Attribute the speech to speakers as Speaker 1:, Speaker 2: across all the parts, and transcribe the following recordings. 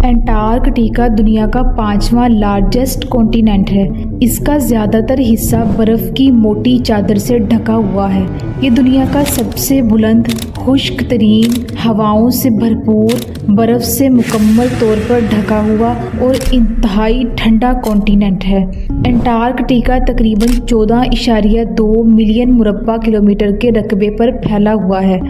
Speaker 1: Antarctica दुनिया का 5वां लार्जेस्ट कॉन्टिनेंट है। इसका ज़्यादातर हिस्सा बर्फ़ की मोटी चादर से ढका हुआ है। ये दुनिया का सबसे बुलंद, खुश्क तरीन, हवाओं से भरपूर, बर्फ़ से मुकम्मल तौर पर ढका हुआ और इंतहाई ठंडा कॉन्टिनेंट है। एंटार्कटिका तकरीबन 14.2 मिलियन मुरब्बा किलोमीटर के रकबे पर फैला हुआ है,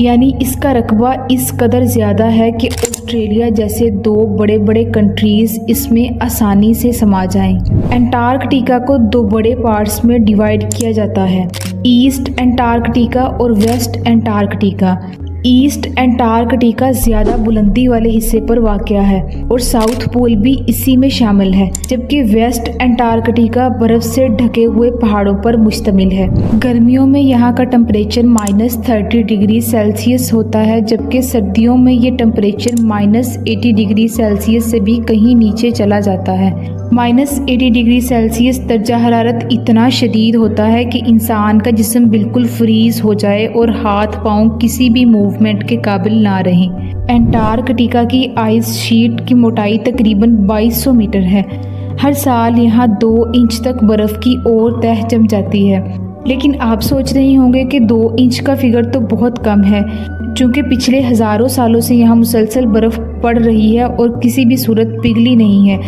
Speaker 1: यानी इसका रकबा इस कदर ज़्यादा है कि ऑस्ट्रेलिया जैसे 2 बड़े बड़े कंट्रीज़ इसमें आसानी से समा जाएं। एंटार्कटिका को 2 बड़े पार्ट्स में डिवाइड किया जाता है, ईस्ट एंटार्कटिका और वेस्ट एंटार्कटिका। ईस्ट एंटार्कटिका ज़्यादा बुलंदी वाले हिस्से पर वाक़या है और साउथ पोल भी इसी में शामिल है, जबकि वेस्ट एंटार्कटिका बर्फ़ से ढके हुए पहाड़ों पर मुश्तमिल है। गर्मियों में यहाँ का टेम्परेचर -30 डिग्री सेल्सियस होता है, जबकि सर्दियों में ये टेम्परेचर -80 डिग्री सेल्सियस से भी कहीं नीचे चला जाता है। -80 डिग्री सेल्सियस दर्जा हरारत इतना शदीद होता है कि इंसान का जिस्म बिल्कुल फ्रीज हो जाए और हाथ पाँव किसी भी मूवमेंट के काबिल ना रहें। एंटार्कटिका की आइस शीट की मोटाई तकरीबन 2200 मीटर है। हर साल यहाँ 2 इंच तक बर्फ़ की और तह जम जाती है। लेकिन आप सोच रहे होंगे कि 2 इंच का फिगर तो बहुत कम है, चूँकि पिछले हज़ारों सालों से यहाँ मुसलसल बर्फ़ पड़ रही है और किसी भी सूरत पिघली नहीं है,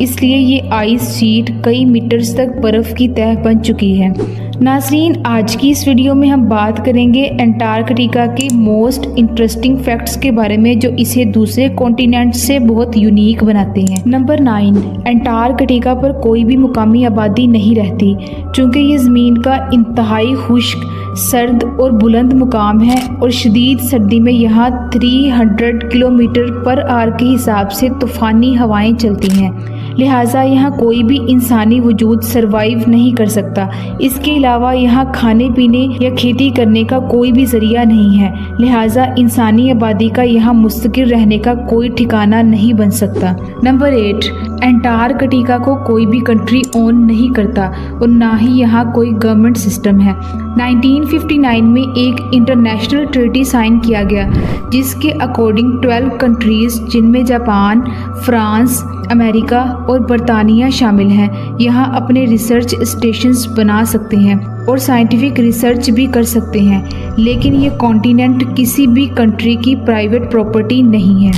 Speaker 1: इसलिए ये आइस शीट कई मीटर्स तक बर्फ़ की तह बन चुकी है। नाज़रीन, आज की इस वीडियो में हम बात करेंगे एंटार्कटिका के मोस्ट इंटरेस्टिंग फैक्ट्स के बारे में, जो इसे दूसरे कॉन्टिनेंट से बहुत यूनिक बनाते हैं। नंबर 9, एंटार्कटिका पर कोई भी मुकामी आबादी नहीं रहती, चूँकि ये ज़मीन का इंतहाई खुश्क, सर्द और बुलंद मुकाम है और शदीद सर्दी में यहाँ 300 किलोमीटर पर आवर के हिसाब से तूफ़ानी हवाएं चलती हैं। लिहाजा यहाँ कोई भी इंसानी वजूद सरवाइव नहीं कर सकता। इसके अलावा यहाँ खाने पीने या खेती करने का कोई भी ज़रिया नहीं है, लिहाजा इंसानी आबादी का यहाँ मुस्तकिल रहने का कोई ठिकाना नहीं बन सकता। नंबर 8, एंटार्कटिका को कोई भी कंट्री ओन नहीं करता और ना ही यहाँ कोई गवर्नमेंट सिस्टम है। 1959 में एक इंटरनेशनल ट्रीटी साइन किया गया, जिसके अकॉर्डिंग 12 कंट्रीज़, जिनमें जापान, फ्रांस, अमेरिका और बरतानिया शामिल हैं, यहाँ अपने रिसर्च स्टेशंस बना सकते हैं और साइंटिफिक रिसर्च भी कर सकते हैं। लेकिन ये कॉन्टिनेंट किसी भी कंट्री की प्राइवेट प्रॉपर्टी नहीं है।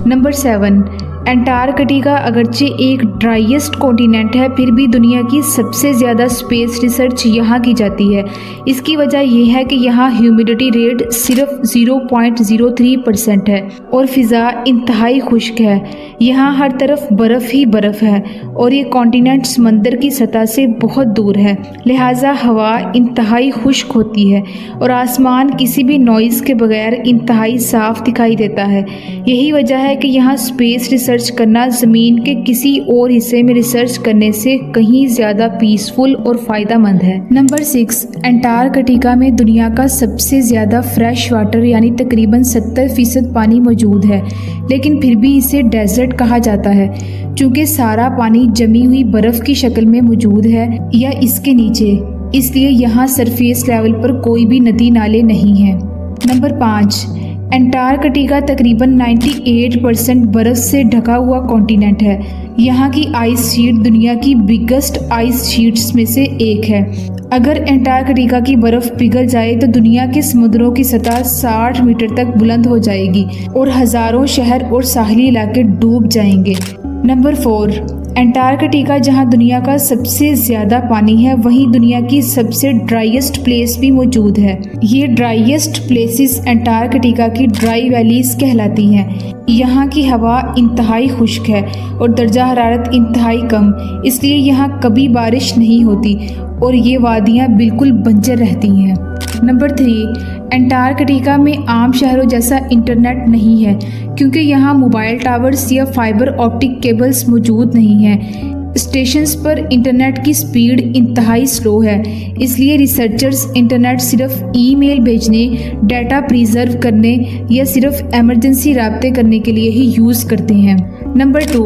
Speaker 1: नंबर 7, एंटार्कटिका अगरचे एक ड्राइएस्ट कॉन्टिनेंट है, फिर भी दुनिया की सबसे ज़्यादा स्पेस रिसर्च यहाँ की जाती है। इसकी वजह यह है कि यहाँ ह्यूमिडिटी रेट सिर्फ 0.03% है और फ़िज़ा इंतहाई खुश्क है। यहाँ हर तरफ बर्फ़ ही बर्फ़ है और ये कॉन्टिनेंट समंदर की सतह से बहुत दूर है, लिहाजा हवा इंतहाई खुश्क होती है और आसमान किसी भी नॉइज़ के बगैर इंतहाई साफ़ दिखाई देता है। यही वजह है कि यहाँ स्पेस रिसर्च करना ज़मीन के किसी और हिस्से में रिसर्च करने से कहीं ज़्यादा पीसफुल और फ़ायदेमंद है। नंबर 6, एंटार्कटिका में दुनिया का सबसे ज़्यादा फ्रेश वाटर यानी तकरीबन 70% पानी मौजूद है, लेकिन फिर भी इसे डेजर्ट कहा जाता है, चूँकि सारा पानी जमी हुई बर्फ़ की शक्ल में मौजूद है या इसके नीचे, इसलिए यहाँ सरफेस लेवल पर कोई भी नदी नाले नहीं है। नंबर 5, एंटार्कटिका तकरीबन 98% बर्फ़ से ढका हुआ कॉन्टिनेंट है। यहाँ की आइस शीट दुनिया की बिगेस्ट आइस शीट्स में से एक है। अगर एंटार्कटिका की बर्फ़ पिघल जाए तो दुनिया के समुद्रों की सतह 60 मीटर तक बुलंद हो जाएगी और हज़ारों शहर और साहली इलाके डूब जाएंगे। नंबर 4, एंटार्कटिका जहां दुनिया का सबसे ज़्यादा पानी है, वहीं दुनिया की सबसे ड्राइएस्ट प्लेस भी मौजूद है। ये ड्राइएस्ट प्लेसेस एंटार्कटिका की ड्राई वैलीज़ कहलाती हैं। यहाँ की हवा इंतहाई खुश्क है और दर्जा हरारत इंतहाई कम, इसलिए यहाँ कभी बारिश नहीं होती और ये वादियाँ बिल्कुल बंजर रहती हैं। नंबर 3, एंटार्कटिका में आम शहरों जैसा इंटरनेट नहीं है, क्योंकि यहाँ मोबाइल टावर्स या फाइबर ऑप्टिक केबल्स मौजूद नहीं हैं। स्टेशंस पर इंटरनेट की स्पीड इंतहाई स्लो है, इसलिए रिसर्चर्स इंटरनेट सिर्फ ईमेल भेजने, डाटा प्रिजर्व करने या सिर्फ एमरजेंसी राब्ते करने के लिए ही यूज़ करते हैं। नंबर 2,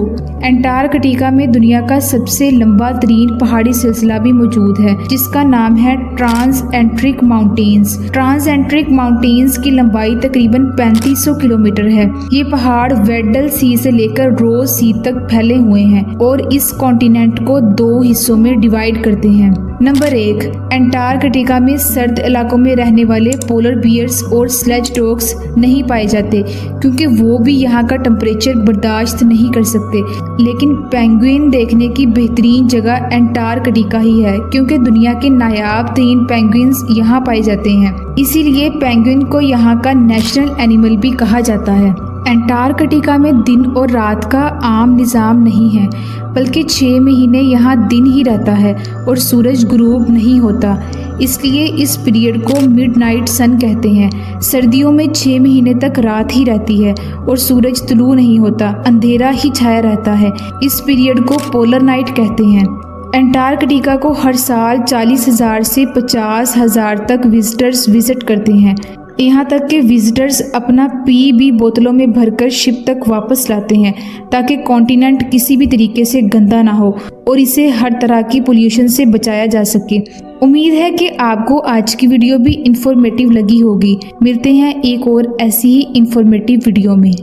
Speaker 1: अंटार्कटिका में दुनिया का सबसे लंबा तरीन पहाड़ी सिलसिला भी मौजूद है जिसका नाम है ट्रांसएंटार्क्टिक माउंटेन्स। ट्रांसएंटार्क्टिक माउंटेन्स की लंबाई तकरीबन 3500 किलोमीटर है। ये पहाड़ वेडल सी से लेकर रोज सी तक फैले हुए हैं और इस कॉन्टिनेंट को 2 हिस्सों में डिवाइड करते हैं। नंबर 1, अंटार्कटिका में सर्द इलाकों में रहने वाले पोलर बियर्स और स्लेज डॉग्स नहीं पाए जाते क्योंकि वो भी यहाँ का टेम्परेचर बर्दाश्त नहीं कर सकते। लेकिन पेंगुइन देखने की बेहतरीन जगह अंटार्कटिका ही है क्योंकि दुनिया के नायाब तरीन पेंगुइन्स यहाँ पाए जाते हैं। इसीलिए पेंगुइन को यहाँ का नेशनल एनिमल भी कहा जाता है। अंटार्कटिका में दिन और रात का आम निज़ाम नहीं है बल्कि 6 महीने यहाँ दिन ही रहता है और सूरज गुरूब नहीं होता। इसलिए इस पीरियड को मिडनाइट सन कहते हैं। सर्दियों में 6 महीने तक रात ही रहती है और सूरज तुलू नहीं होता, अंधेरा ही छाया रहता है। इस पीरियड को पोलर नाइट कहते हैं। अंटार्कटिका को हर साल 40,000 से 50,000 तक विजिटर्स विजिट करते हैं। यहाँ तक कि विजिटर्स अपना पी भी बोतलों में भरकर शिप तक वापस लाते हैं ताकि कॉन्टिनेंट किसी भी तरीके से गंदा ना हो और इसे हर तरह की पोल्यूशन से बचाया जा सके। उम्मीद है कि आपको आज की वीडियो भी इंफॉर्मेटिव लगी होगी। मिलते हैं एक और ऐसी ही इंफॉर्मेटिव वीडियो में।